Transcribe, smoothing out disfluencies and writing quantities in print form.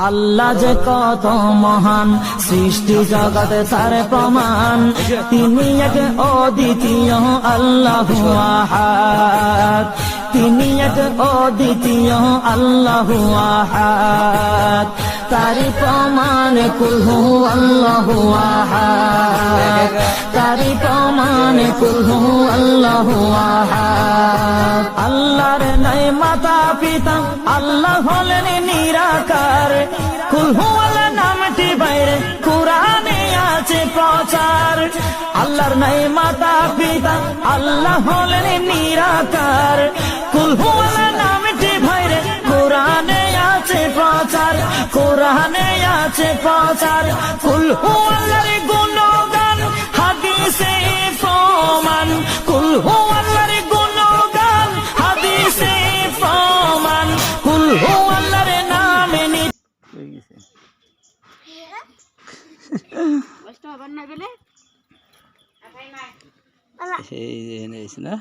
আল্লাহ যে কত মহান, সৃষ্টি জগতে তার প্রমাণ। তিনি এক অদ্বিতীয় আল্লাহু আহাদ, তিনি এক অদ্বিতীয় আল্লাহু আহাদ। তারি প্রমাণ কুল হু আল্লাহু আহাদ, তারি প্রমাণ কুল হু আল্লাহু আহাদ। আল্লাহর নাই মাতা পিতা, আল্লাহ হলেন নিরাকার। কুল হু আল্লাহ নামটি বাইরে কুরআনে আছে প্রচার। আল্লাহর নাই মাতা পিতা, আল্লাহ হলেন নিরাকার। কুল হু আল্লাহ নামটি বাইরে কুরআনে আছে প্রচার, কুরআনে আছে প্রচার। কুল হু আল্লাহর গুণগান হাদিসে প্রমাণ, কুল হু আল্লাহর গুণগান হাদিসে প্রমাণ। কুল হু আল্লাহর নামে এই যে না